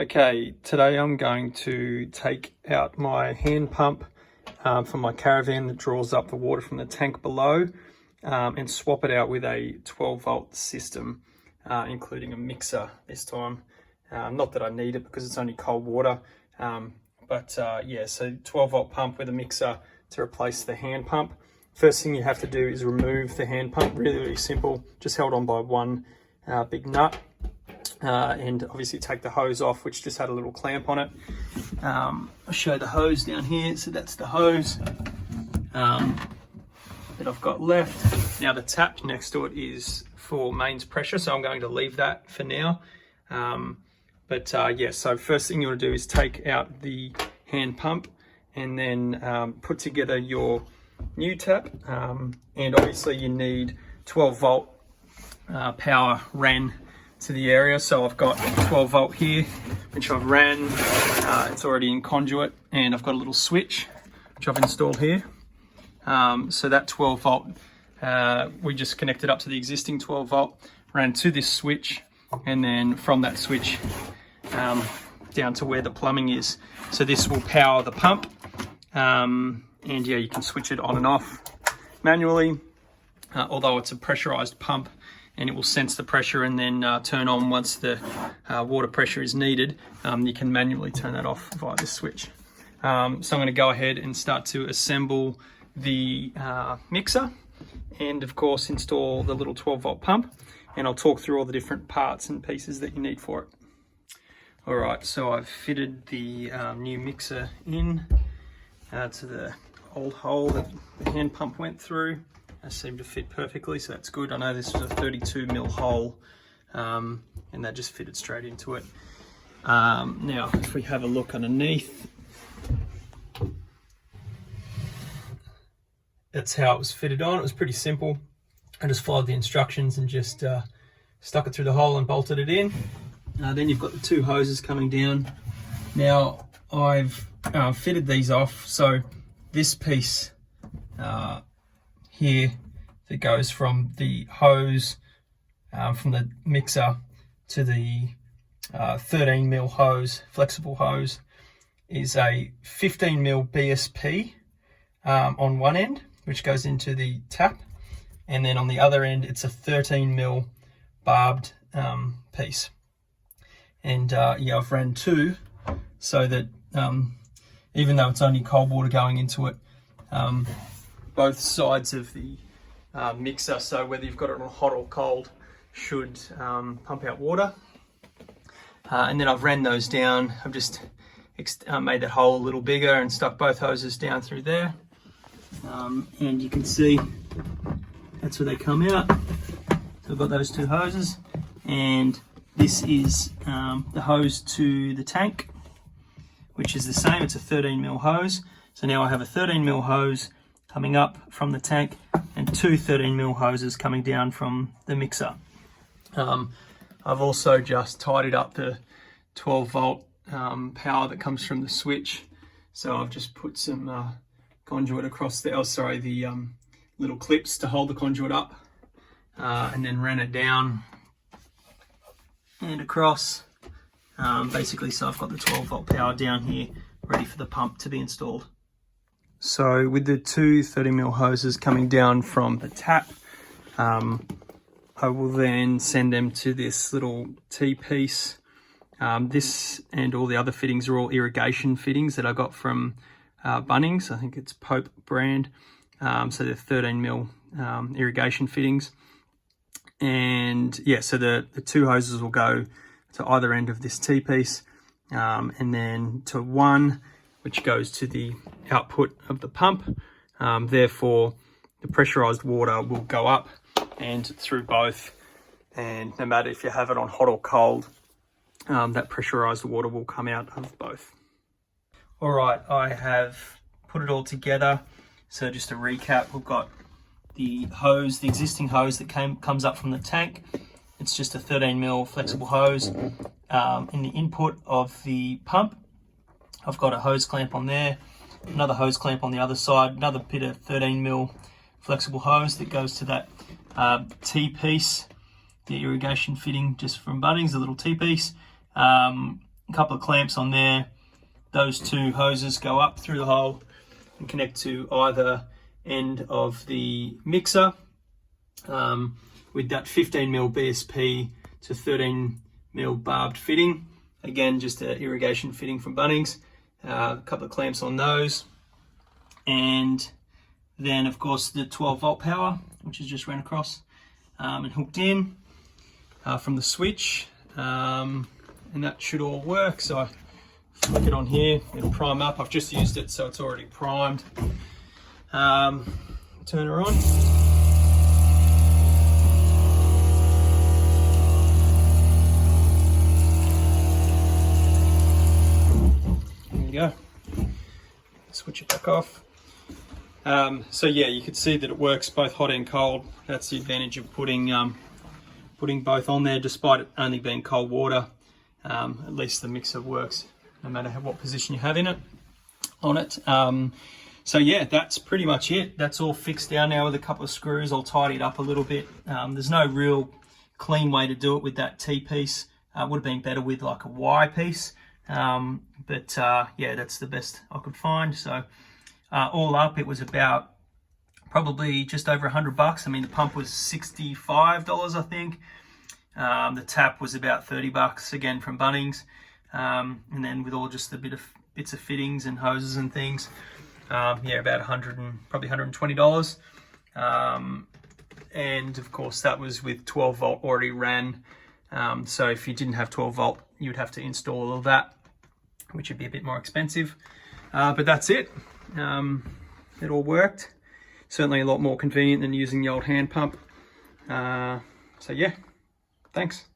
Okay, today I'm going to take out my hand pump from my caravan that draws up the water from the tank below and swap it out with a 12-volt system, including a mixer this time. Not that I need it because it's only cold water, yeah, so 12-volt pump with a mixer to replace the hand pump. First thing you have to do is remove the hand pump, really simple, just held on by one big nut. And obviously take the hose off, which just had a little clamp on it. I'll show the hose down here. So that's the hose that I've got left. Now the tap next to it is for mains pressure, so I'm going to leave that for now. Yeah, so first thing you want to do is take out the hand pump and then put together your new tap. And obviously you need 12-volt power ran to the area, so I've got 12-volt here which I've ran. It's already in conduit, and I've got a little switch which I've installed here. So that 12-volt we just connected up to the existing 12-volt, ran to this switch, and then from that switch down to where the plumbing is. So this will power the pump, and yeah, you can switch it on and off manually, although it's a pressurized pump and it will sense the pressure and then turn on once the water pressure is needed. You can manually turn that off via this switch. So I'm going to go ahead and start to assemble the mixer and of course install the little 12-volt pump, and I'll talk through all the different parts and pieces that you need for it. Alright, so I've fitted the new mixer in to the old hole that the hand pump went through. They seem to fit perfectly, so that's good. I know this was a 32mm hole, and that just fitted straight into it. Now, if we have a look underneath, that's how it was fitted on. It was pretty simple. I just followed the instructions and just stuck it through the hole and bolted it in. Then you've got the two hoses coming down. Now, I've fitted these off, so this piece here that goes from the hose from the mixer to the 13mm hose, flexible hose, is a 15mm BSP on one end, which goes into the tap, and then on the other end it's a 13mm barbed piece. And yeah, I've ran two so that even though it's only cold water going into it, both sides of the mixer, so whether you've got it on hot or cold, should pump out water. And then I've ran those down. I've just made that hole a little bigger and stuck both hoses down through there. And you can see that's where they come out. So I've got those two hoses, and this is the hose to the tank, which is the same. It's a 13mm hose. So now I have a 13mm hose coming up from the tank and two 13mm hoses coming down from the mixer. I've also just tidied up the 12-volt power that comes from the switch. So I've just put some conduit across there, the little clips to hold the conduit up, and then ran it down and across, basically, so I've got the 12-volt power down here ready for the pump to be installed. So with the two 30mm hoses coming down from the tap, I will then send them to this little T-piece. This and all the other fittings are all irrigation fittings that I got from Bunnings. I think it's Pope brand. So they're 13mm irrigation fittings. And yeah, so the two hoses will go to either end of this T-piece, and then to one which goes to the output of the pump. Therefore, the pressurized water will go up and through both, and no matter if you have it on hot or cold, that pressurized water will come out of both. All right, I have put it all together. So just to recap, we've got the hose, the existing hose that comes up from the tank. It's just a 13mm flexible hose. In the input of the pump, I've got a hose clamp on there, another hose clamp on the other side, another bit of 13mm flexible hose that goes to that T-piece, the irrigation fitting just from Bunnings, the little T-piece. a couple of clamps on there. Those two hoses go up through the hole and connect to either end of the mixer, with that 15mm BSP to 13mm barbed fitting. Again, just an irrigation fitting from Bunnings. A couple of clamps on those. And then of course the 12-volt power, which is just ran across and hooked in from the switch. And that should all work. So I flick it on here, it'll prime up. I've just used it, so it's already primed. Turn her on. There you go. Switch it back off. So yeah, you can see that it works both hot and cold. That's the advantage of putting both on there, despite it only being cold water. At least the mixer works no matter what position you have on it. So yeah, that's pretty much it. That's all fixed down now with a couple of screws. I'll tidy it up a little bit. There's no real clean way to do it with that T-piece. Would have been better with like a Y-piece. But yeah, that's the best I could find. So all up, it was about probably just over $100. I mean, the pump was $65, I think. The tap was about $30 again from Bunnings. And then with all just the bits of fittings and hoses and things, yeah, about probably $120. And of course that was with 12 volt already ran. So if you didn't have 12 volt, you'd have to install all of that, which would be a bit more expensive. But that's it. It all worked. Certainly a lot more convenient than using the old hand pump. So yeah, thanks.